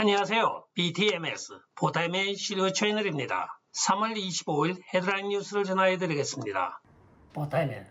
안녕하세요. BTMS 보타임의 시리오 채널입니다. 3월 25일 헤드라인 뉴스를 전해드리겠습니다. 보타임은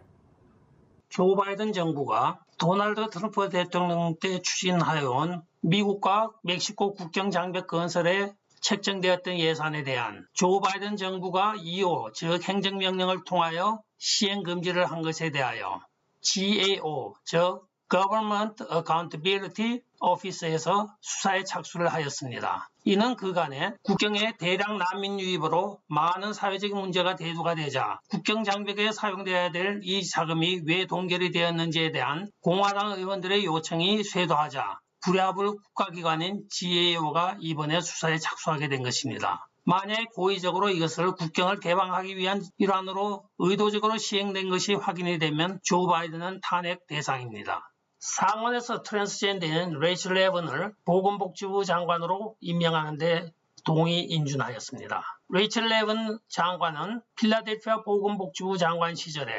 조 바이든 정부가 도널드 트럼프 대통령 때 추진하여온 미국과 멕시코 국경 장벽 건설에 책정되었던 예산에 대한 조 바이든 정부가 2호 즉 행정명령을 통하여 시행 금지를 한 것에 대하여 GAO 즉 Government Accountability Office에서 수사에 착수를 하였습니다. 이는 그간에 국경의 대량 난민 유입으로 많은 사회적인 문제가 대두가 되자 국경 장벽에 사용되어야 될 이 자금이 왜 동결이 되었는지에 대한 공화당 의원들의 요청이 쇄도하자 부랴불 국가기관인 GAO가 이번에 수사에 착수하게 된 것입니다. 만약 고의적으로 이것을 국경을 개방하기 위한 일환으로 의도적으로 시행된 것이 확인이 되면 조 바이든은 탄핵 대상입니다. 상원에서 트랜스젠더인 레이첼 레븐을 보건복지부 장관으로 임명하는 데 동의 인준하였습니다. 레이첼 레븐 장관은 필라델피아 보건복지부 장관 시절에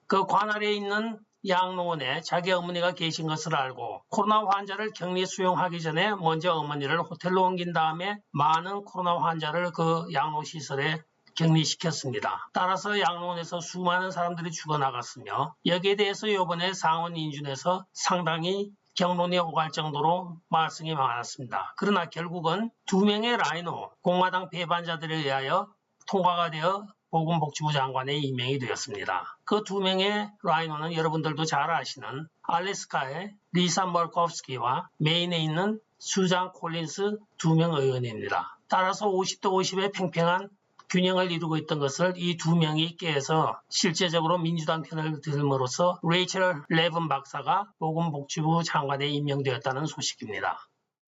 그 관할에 있는 양로원에 자기 어머니가 계신 것을 알고 코로나 환자를 격리 수용하기 전에 먼저 어머니를 호텔로 옮긴 다음에 많은 코로나 환자를 그 양로시설에 격리시켰습니다. 따라서 양로원에서 수많은 사람들이 죽어나갔으며 여기에 대해서 이번에 상원 인준에서 상당히 경론이 오갈 정도로 말썽이 많았습니다. 그러나 결국은 2명의 라이노 공화당 배반자들에 의하여 통과가 되어 보건복지부 장관에 임명이 되었습니다. 그 2명의 라이노는 여러분들도 잘 아시는 알래스카의 리사 멀코프스키와 메인에 있는 수잔 콜린스 2명 의원입니다. 따라서 50대 50의 팽팽한 균형을 이루고 있던 것을 이 2명이 깨서 실제적으로 민주당 편을 들음으로써 레이첼 레븐 박사가 보건복지부 장관에 임명되었다는 소식입니다.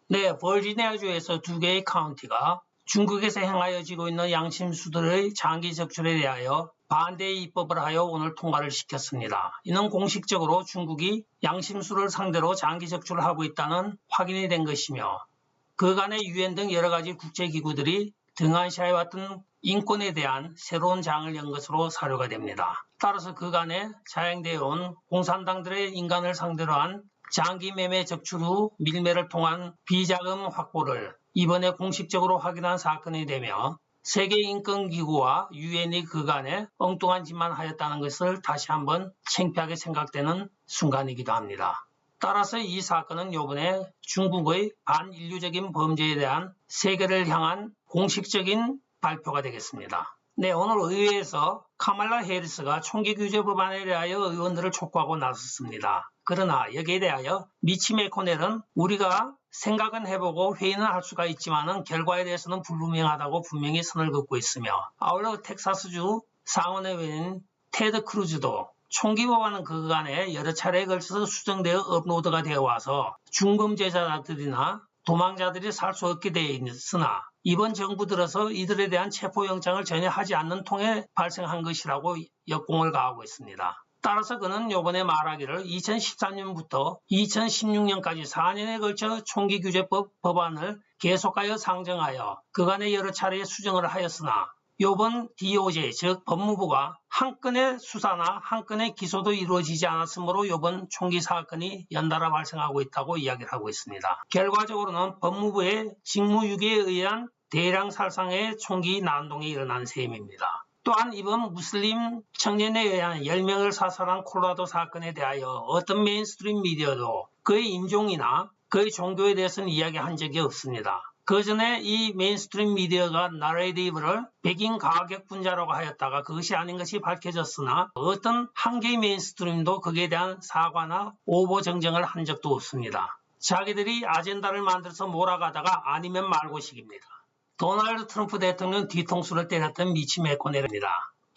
네, 버지니아주에서 2개의 카운티가 중국에서 행하여지고 있는 양심수들의 장기 적출에 대하여 반대의 입법을 하여 오늘 통과를 시켰습니다. 이는 공식적으로 중국이 양심수를 상대로 장기 적출을 하고 있다는 확인이 된 것이며 그간의 유엔 등 여러 가지 국제기구들이 등한시하여 왔던 인권에 대한 새로운 장을 연 것으로 사료가 됩니다. 따라서 그간에 자행되어 온 공산당들의 인간을 상대로 한 장기 매매 적출 후 밀매를 통한 비자금 확보를 이번에 공식적으로 확인한 사건이 되며 세계인권기구와 유엔이 그간에 엉뚱한 짓만 하였다는 것을 다시 한번 창피하게 생각되는 순간이기도 합니다. 따라서 이 사건은 이번에 중국의 반인류적인 범죄에 대한 세계를 향한 공식적인 발표가 되겠습니다. 네, 오늘 의회에서 카말라 해리스가 총기 규제 법안에 대하여 의원들을 촉구하고 나섰습니다. 그러나 여기에 대하여 미치 매코넬은 우리가 생각은 해보고 회의는 할 수가 있지만 결과에 대해서는 불분명하다고 분명히 선을 긋고 있으며 아울러 텍사스주 상원의원인 테드 크루즈도 총기 법안은 그간에 여러 차례에 걸쳐서 수정되어 업로드가 되어 와서 중범죄자들이나 도망자들이 살 수 없게 되어 있으나 이번 정부 들어서 이들에 대한 체포영장을 전혀 하지 않는 통에 발생한 것이라고 역공을 가하고 있습니다. 따라서 그는 이번에 말하기를 2014년부터 2016년까지 4년에 걸쳐 총기규제법 법안을 계속하여 상정하여 그간에 여러 차례 수정을 하였으나 이번 DOJ 즉 법무부가 한 건의 수사나 한 건의 기소도 이루어지지 않았으므로 이번 총기 사건이 연달아 발생하고 있다고 이야기를 하고 있습니다. 결과적으로는 법무부의 직무유기에 의한 대량 살상의 총기 난동이 일어난 셈입니다. 또한 이번 무슬림 청년에 의한 10명을 사살한 콜로라도 사건에 대하여 어떤 메인스트림 미디어도 그의 인종이나 그의 종교에 대해서는 이야기한 적이 없습니다. 그 전에 이 메인스트림 미디어가 나레이티브를 백인 가격분자라고 하였다가 그것이 아닌 것이 밝혀졌으나 어떤 한 개의 메인스트림도 거기에 대한 사과나 오보 정정을 한 적도 없습니다. 자기들이 아젠다를 만들어서 몰아가다가 아니면 말고식입니다. 도널드 트럼프 대통령 뒤통수를 때렸던 미치 매코넬입니다.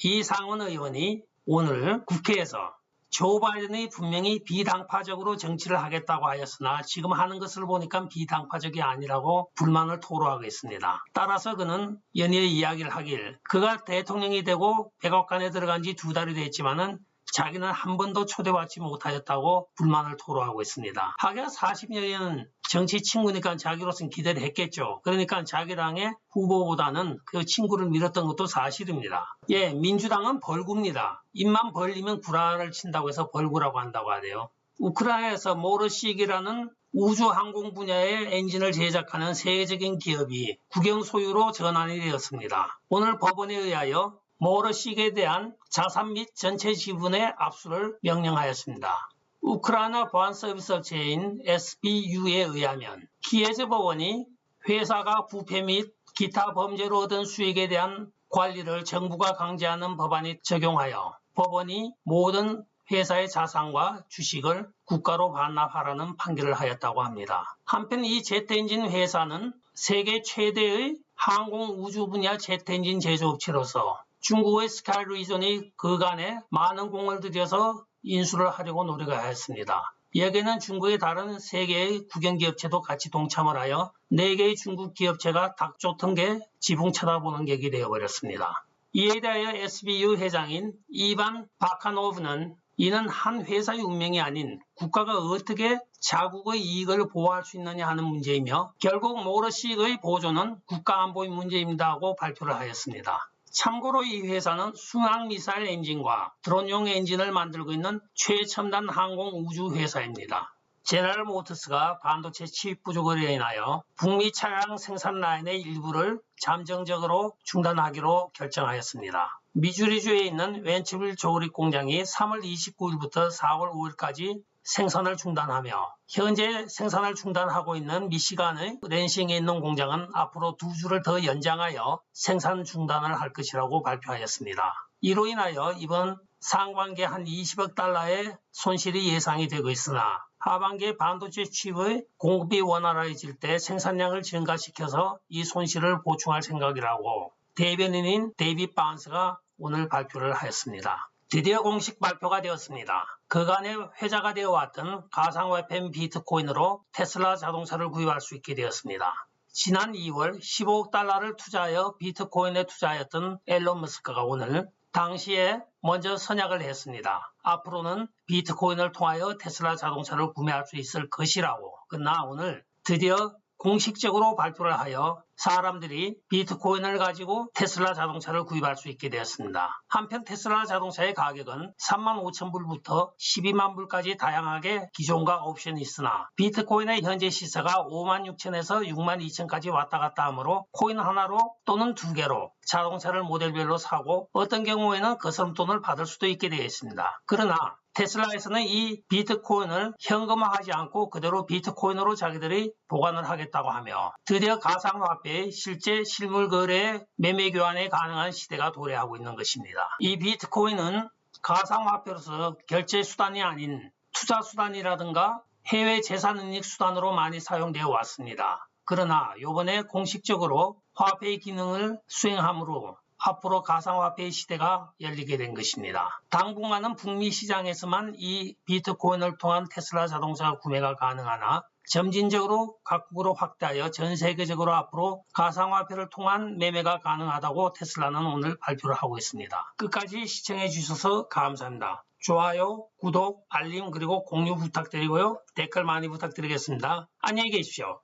이 상원 의원이 오늘 국회에서 조 바이든이 분명히 비당파적으로 정치를 하겠다고 하였으나 지금 하는 것을 보니까 비당파적이 아니라고 불만을 토로하고 있습니다. 따라서 그는 연일 이야기를 하길 그가 대통령이 되고 백악관에 들어간 지 2달이 됐지만은 자기는 한 번도 초대받지 못하였다고 불만을 토로하고 있습니다. 하기야 40여년 정치 친구니까 자기로서는 기대를 했겠죠. 그러니까 자기 당의 후보보다는 그 친구를 밀었던 것도 사실입니다. 예, 민주당은 벌구입니다. 입만 벌리면 구라를 친다고 해서 벌구라고 한다고 하네요. 우크라이나에서 모르식이라는 우주항공 분야의 엔진을 제작하는 세계적인 기업이 국영 소유로 전환이 되었습니다. 오늘 법원에 의하여 모러시에 대한 자산 및 전체 지분의 압수를 명령하였습니다. 우크라이나 보안서비스업체인 SBU에 의하면 키예즈 법원이 회사가 부패 및 기타 범죄로 얻은 수익에 대한 관리를 정부가 강제하는 법안이 적용하여 법원이 모든 회사의 자산과 주식을 국가로 반납하라는 판결을 하였다고 합니다. 한편 이 제트엔진 회사는 세계 최대의 항공 우주 분야 제트엔진 제조업체로서 중국의 스카이리존이 그간에 많은 공을 들여서 인수를 하려고 노력하였습니다. 여기에는 중국의 다른 3개의 국영기업체도 같이 동참을 하여 4개의 중국 기업체가 닥쳤던 게 지붕 쳐다보는 격이 되어버렸습니다. 이에 대하여 SBU 회장인 이반 바카노브는 이는 한 회사의 운명이 아닌 국가가 어떻게 자국의 이익을 보호할 수 있느냐 하는 문제이며 결국 모러시의 보조는 국가안보의 문제입니다 하고 발표를 하였습니다. 참고로 이 회사는 순항미사일 엔진과 드론용 엔진을 만들고 있는 최첨단 항공 우주 회사입니다. 제너럴 모터스가 반도체 칩 부족으로 인하여 북미 차량 생산 라인의 일부를 잠정적으로 중단하기로 결정하였습니다. 미주리주에 있는 웬츠빌 조립 공장이 3월 29일부터 4월 5일까지 생산을 중단하며 현재 생산을 중단하고 있는 미시간의 랜싱에 있는 공장은 앞으로 2주를 더 연장하여 생산 중단을 할 것이라고 발표하였습니다. 이로 인하여 이번 상반기에 한 20억 달러의 손실이 예상이 되고 있으나 하반기에 반도체 칩의 공급이 원활해질 때 생산량을 증가시켜서 이 손실을 보충할 생각이라고 대변인인 데이빗 바운스가 오늘 발표를 하였습니다. 드디어 공식 발표가 되었습니다. 그간의 회자가 되어왔던 가상화폐 비트코인으로 테슬라 자동차를 구입할 수 있게 되었습니다. 지난 2월 15억 달러를 투자하여 비트코인에 투자하였던 앨런 머스크가 오늘 당시에 먼저 선약을 했습니다. 앞으로는 비트코인을 통하여 테슬라 자동차를 구매할 수 있을 것이라고. 그러나 오늘 드디어 공식적으로 발표를 하여 사람들이 비트코인을 가지고 테슬라 자동차를 구입할 수 있게 되었습니다. 한편 테슬라 자동차의 가격은 35,000불부터 120,000불까지 다양하게 기존과 옵션이 있으나 비트코인의 현재 시세가 56,000에서 62,000까지 왔다 갔다 하므로 코인 하나로 또는 2개로 자동차를 모델별로 사고 어떤 경우에는 거스름돈을 받을 수도 있게 되어 있습니다. 그러나 테슬라에서는 이 비트코인을 현금화하지 않고 그대로 비트코인으로 자기들이 보관을 하겠다고 하며 드디어 가상화폐의 실제 실물 거래 매매 교환이 가능한 시대가 도래하고 있는 것입니다. 이 비트코인은 가상화폐로서 결제 수단이 아닌 투자 수단이라든가 해외 재산은닉 수단으로 많이 사용되어 왔습니다. 그러나 이번에 공식적으로 화폐의 기능을 수행함으로 앞으로 가상화폐의 시대가 열리게 된 것입니다. 당분간은 북미 시장에서만 이 비트코인을 통한 테슬라 자동차 구매가 가능하나 점진적으로 각국으로 확대하여 전 세계적으로 앞으로 가상화폐를 통한 매매가 가능하다고 테슬라는 오늘 발표를 하고 있습니다. 끝까지 시청해 주셔서 감사합니다. 좋아요, 구독, 알림 그리고 공유 부탁드리고요. 댓글 많이 부탁드리겠습니다. 안녕히 계십시오.